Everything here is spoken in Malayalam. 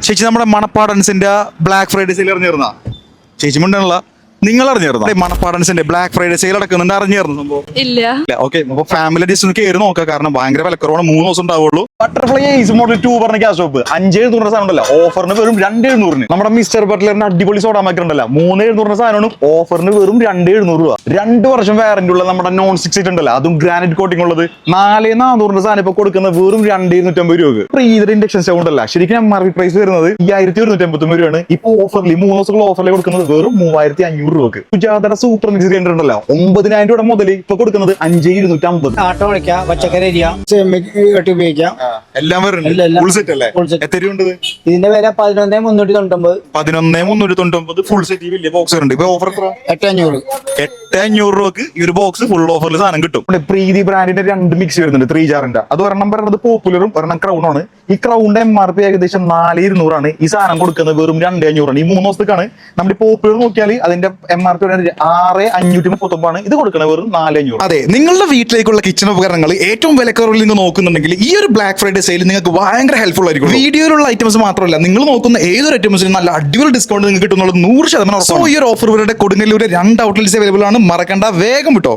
ചേച്ചി നമ്മുടെ മണപ്പാടൻസിന്റെ ബ്ലാക്ക് ഫ്രൈഡേ സെയിൽ അറിഞ്ഞിരുന്ന ചേച്ചി മുണ്ടല്ല നിങ്ങൾ അറിഞ്ഞിരുന്നു മണപ്പാടൻസിന്റെ ബ്ലാക്ക് ഫ്രൈഡേ സെയിൽ നടക്കുന്നുണ്ട് അറിഞ്ഞിരുന്നു സംഭവം ഇല്ല. ഓക്കെ അപ്പൊ ഫാമിലി ഡിസ്റ്റൻസ് കയറി നോക്കാം കാരണം ഭയങ്കര വിലക്കുറവാണ് 3 ദിവസം ഉണ്ടാവുള്ളൂ. ബട്ടർഫ്ലൈ ഏസ് മോഡൽ 2 പറഞ്ഞ ഗ്യാസ് സ്റ്റോപ്പ് 5,700 സാധനം ഉണ്ടല്ലോ ഓഫറിന് വെറും 2,700. നമ്മുടെ മിസ്റ്റർ ബട്ട്ലറിന്റെ അടിപൊളി സോഡാ മേക്കർ ഉണ്ടല്ലോ 3,700 സാധനമാണ് ഓഫറിന് വെറും 2,700 രൂപ. 2 വർഷം വാറന്റി ഉള്ള നമ്മുടെ നോൺ സ്റ്റിക് സീറ്റ് ഉണ്ടല്ലോ അതും ഗ്രാനൈറ്റ് കോട്ടിംഗ് ഉള്ളത് 4,400 സാധനം ഇപ്പൊ കൊടുക്കുന്ന വെറും 2,250 രൂപ. പ്രീതർ ഇൻഡക്ഷൻ സ്റ്റവ് ഉണ്ടല്ലോ ശരിക്കും MRP പ്രൈസ് വരുന്നത് 5,199 രൂപയാണ്. ഇപ്പൊ ഓഫറിൽ 3 ദിവസമുള്ള ഓഫറിൽ കൊടുക്കുന്നത് വെറും 3,500 രൂപക്ക്. സുജാതയുടെ സൂപ്പർ മിക്സ് ഗ്രൈൻഡർ ഉണ്ടല്ലോ 9,000 രൂപ മുതൽ ഇപ്പൊ കൊടുക്കുന്നത് 5,250. ആട്ട വിളിക്കാം, പച്ചക്കറി അരിയാം, ഉപയോഗിക്കാം, എല്ലാം ഫുൾ സെറ്റ് അല്ലേ? എത്ര രൂപ ഉണ്ട് ഇതിന്റെ വില 11,399. 11,399 ഫുൾ സെറ്റ് വലിയ ബോക്സ് ഉണ്ട്. ഇപ്പൊ ഓഫർ എത്ര? 8,500. 8,500 രൂപക്ക് ഈ ഒരു ബോക്സ് ഫുൾ ഓഫറിൽ സാധനം കിട്ടും. പ്രീതി ബ്രാൻഡിന്റെ 2 മിക്സ് വരുന്നുണ്ട് 3 ജാറിന്റെ. അത് ഒരെണ്ണം പറയുന്നത് പോപ്പുലറും ഒരെണ്ണം ക്രൗണാണ്. ഈ ക്രൗണിന്റെ MRP ഏകദേശം 4,200 ഈ സാധനം കൊടുക്കുന്നത് വെറും 2,500. ഈ 3 ദിവസത്തേക്കാണ്. നമ്മുടെ പോപ്പുലർ നോക്കിയാൽ അതിന്റെ MRP 6,539 ഇത് കൊടുക്കുന്നത് വെറും 4,500. അതെ, നിങ്ങളുടെ വീട്ടിലേക്കുള്ള കിച്ചൺ ഉപകരണങ്ങൾ ഏറ്റവും വിലക്കുറവിൽ നിന്ന് നോക്കുന്നുണ്ടെങ്കിൽ ഈ ഒരു ബ്ലാക്ക് ഫ്രൈഡേ സെയിൽ നിങ്ങൾക്ക് ഭയങ്കര ഹെൽപ്ഫുൾ ആയിരിക്കും. വീഡിയോയിലുള്ള ഐറ്റംസ് മാത്രമല്ല നിങ്ങൾ നോക്കുന്ന ഏതൊരു ഐറ്റംസിനും നല്ല അടിപൊളി ഡിസ്കൗണ്ട് നിങ്ങൾക്ക് കിട്ടുന്നത് 100%. സോ ഈ ഒരു ഓഫർ ഇവരുടെ കൊടുങ്ങല്ലൂരെ 2 ഔട്ട്ലെറ്റ്സ് അവൈലബിൾ ആണ്. മറക്കണ്ട, വേഗം വിട്ടോ.